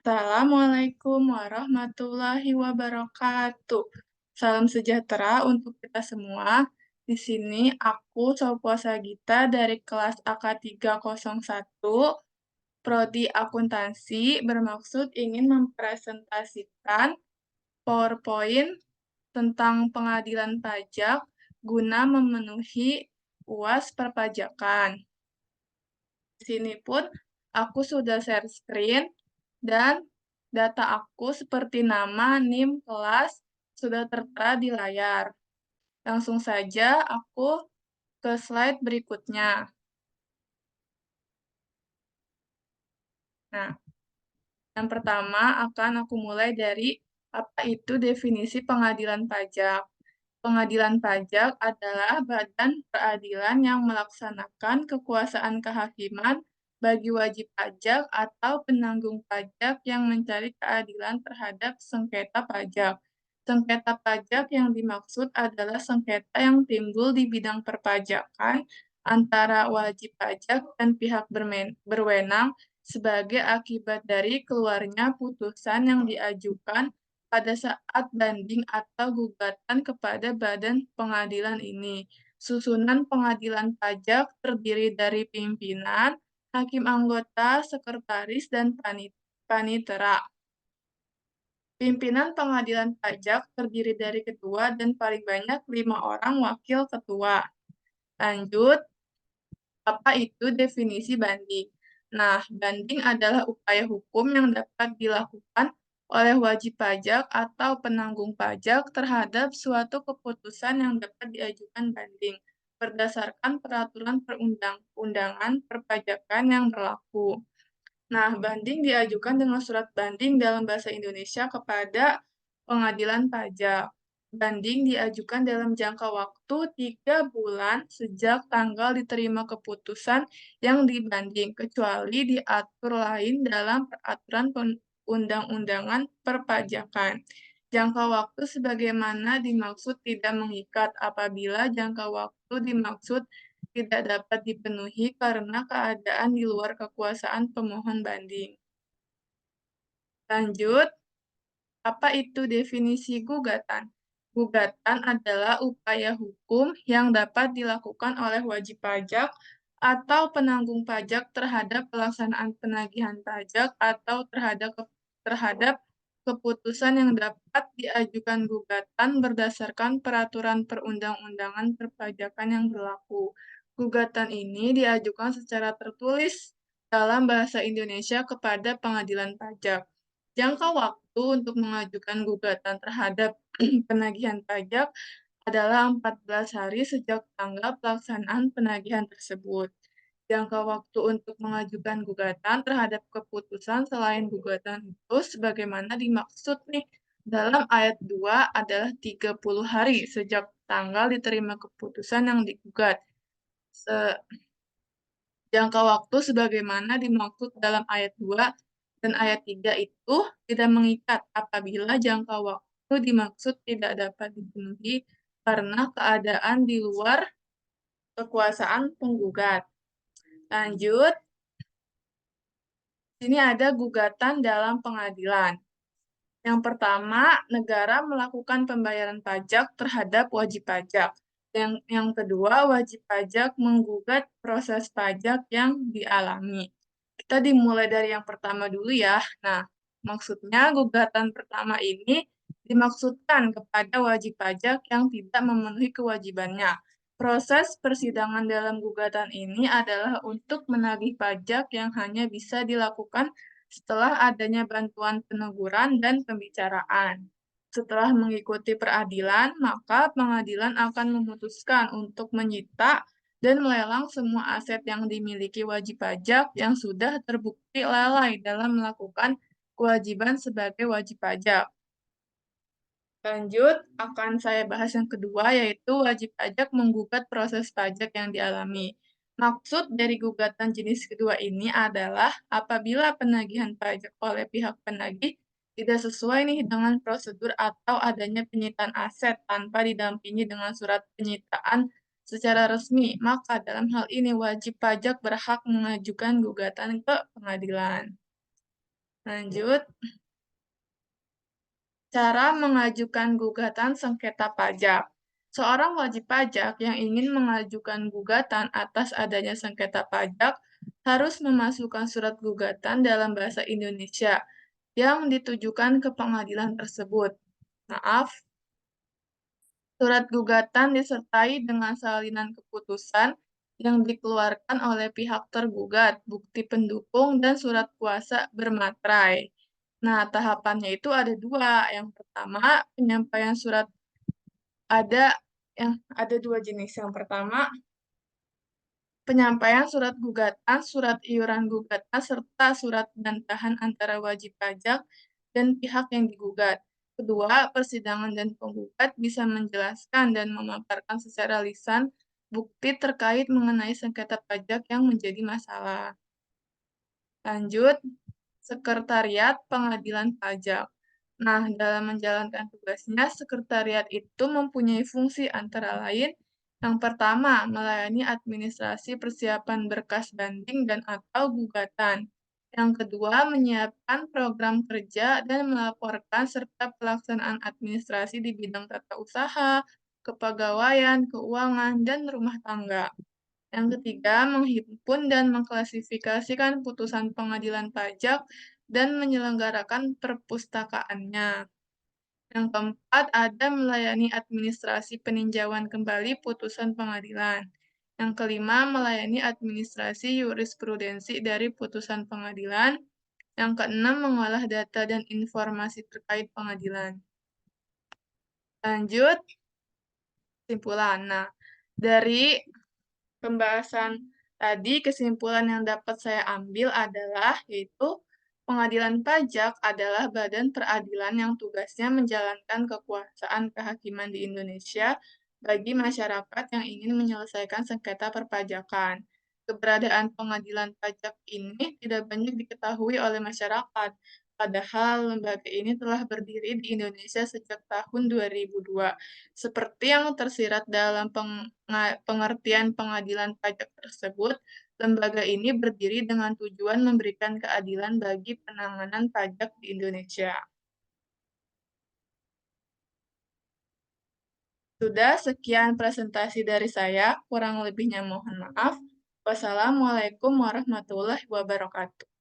Assalamualaikum warahmatullahi wabarakatuh. Salam sejahtera untuk kita semua. Di sini aku Saupuasa Gita dari kelas AK301, Prodi Akuntansi, bermaksud ingin mempresentasikan PowerPoint tentang pengadilan pajak guna memenuhi UAS perpajakan. Di sini pun aku sudah share screen dan data aku seperti nama, NIM, kelas sudah tertera di layar. Langsung saja aku ke slide berikutnya. Nah, yang pertama akan aku mulai dari apa itu definisi pengadilan pajak. Pengadilan pajak adalah badan peradilan yang melaksanakan kekuasaan kehakiman bagi wajib pajak atau penanggung pajak yang mencari keadilan terhadap sengketa pajak. Sengketa pajak yang dimaksud adalah sengketa yang timbul di bidang perpajakan antara wajib pajak dan pihak berwenang sebagai akibat dari keluarnya putusan yang diajukan pada saat banding atau gugatan kepada badan pengadilan ini. Susunan pengadilan pajak terdiri dari pimpinan, hakim anggota, sekretaris, dan panitera. Pimpinan pengadilan pajak terdiri dari ketua dan paling banyak 5 orang wakil ketua. Lanjut, apa itu definisi banding? Nah, banding adalah upaya hukum yang dapat dilakukan oleh wajib pajak atau penanggung pajak terhadap suatu keputusan yang dapat diajukan banding berdasarkan peraturan perundang-undangan perpajakan yang berlaku. Nah, banding diajukan dengan surat banding dalam bahasa Indonesia kepada pengadilan pajak. Banding diajukan dalam jangka waktu 3 bulan sejak tanggal diterima keputusan yang dibanding, kecuali diatur lain dalam peraturan undang-undangan perpajakan. Jangka waktu sebagaimana dimaksud tidak mengikat apabila jangka waktu dimaksud tidak dapat dipenuhi karena keadaan di luar kekuasaan pemohon banding. Lanjut, apa itu definisi gugatan? Gugatan adalah upaya hukum yang dapat dilakukan oleh wajib pajak atau penanggung pajak terhadap pelaksanaan penagihan pajak atau terhadap keputusan yang dapat diajukan gugatan berdasarkan peraturan perundang-undangan perpajakan yang berlaku. Gugatan ini diajukan secara tertulis dalam bahasa Indonesia kepada pengadilan pajak. Jangka waktu untuk mengajukan gugatan terhadap penagihan pajak adalah 14 hari sejak tanggal pelaksanaan penagihan tersebut. Jangka waktu untuk mengajukan gugatan terhadap keputusan selain gugatan itu sebagaimana dimaksud nih dalam ayat 2 adalah 30 hari sejak tanggal diterima keputusan yang digugat. Jangka waktu sebagaimana dimaksud dalam ayat 2 dan ayat 3 itu tidak mengikat apabila jangka waktu dimaksud tidak dapat dipenuhi karena keadaan di luar kekuasaan penggugat. Lanjut, sini ada gugatan dalam pengadilan. Yang pertama, negara melakukan pembayaran pajak terhadap wajib pajak. Yang kedua, wajib pajak menggugat proses pajak yang dialami. Kita dimulai dari yang pertama dulu ya. Nah, maksudnya gugatan pertama ini dimaksudkan kepada wajib pajak yang tidak memenuhi kewajibannya. Proses persidangan dalam gugatan ini adalah untuk menagih pajak yang hanya bisa dilakukan setelah adanya bantuan peneguran dan pembicaraan. Setelah mengikuti peradilan, maka pengadilan akan memutuskan untuk menyita dan melelang semua aset yang dimiliki wajib pajak yang sudah terbukti lalai dalam melakukan kewajiban sebagai wajib pajak. Lanjut, akan saya bahas yang kedua, yaitu wajib pajak menggugat proses pajak yang dialami. Maksud dari gugatan jenis kedua ini adalah apabila penagihan pajak oleh pihak penagih tidak sesuai nih dengan prosedur atau adanya penyitaan aset tanpa didampingi dengan surat penyitaan secara resmi, maka dalam hal ini wajib pajak berhak mengajukan gugatan ke pengadilan. Lanjut, cara mengajukan gugatan sengketa pajak. Seorang wajib pajak yang ingin mengajukan gugatan atas adanya sengketa pajak harus memasukkan surat gugatan dalam bahasa Indonesia yang ditujukan ke pengadilan tersebut. Maaf, surat gugatan disertai dengan salinan keputusan yang dikeluarkan oleh pihak tergugat, bukti pendukung, dan surat kuasa bermaterai. Nah, tahapannya itu ada dua. Yang pertama, penyampaian surat ada ada dua jenis. Yang pertama, penyampaian surat gugatan, surat iuran gugatan, serta surat bantahan antara wajib pajak dan pihak yang digugat. Kedua, persidangan dan penggugat bisa menjelaskan dan memaparkan secara lisan bukti terkait mengenai sengketa pajak yang menjadi masalah. Lanjut, Sekretariat Pengadilan Pajak. Nah, dalam menjalankan tugasnya, sekretariat itu mempunyai fungsi antara lain yang pertama, melayani administrasi persiapan berkas banding dan atau gugatan. Yang kedua, menyiapkan program kerja dan melaporkan serta pelaksanaan administrasi di bidang tata usaha, kepegawaian, keuangan, dan rumah tangga. Yang ketiga, menghimpun dan mengklasifikasikan putusan pengadilan pajak dan menyelenggarakan perpustakaannya. Yang keempat, ada melayani administrasi peninjauan kembali putusan pengadilan. Yang kelima, melayani administrasi jurisprudensi dari putusan pengadilan. Yang keenam, mengolah data dan informasi terkait pengadilan. Lanjut, kesimpulan. Nah, dari pembahasan tadi, kesimpulan yang dapat saya ambil adalah, yaitu pengadilan pajak adalah badan peradilan yang tugasnya menjalankan kekuasaan kehakiman di Indonesia bagi masyarakat yang ingin menyelesaikan sengketa perpajakan. Keberadaan pengadilan pajak ini tidak banyak diketahui oleh masyarakat, padahal lembaga ini telah berdiri di Indonesia sejak tahun 2002. Seperti yang tersirat dalam pengertian pengadilan pajak tersebut, lembaga ini berdiri dengan tujuan memberikan keadilan bagi penanganan pajak di Indonesia. Sudah sekian presentasi dari saya, kurang lebihnya mohon maaf. Wassalamualaikum warahmatullahi wabarakatuh.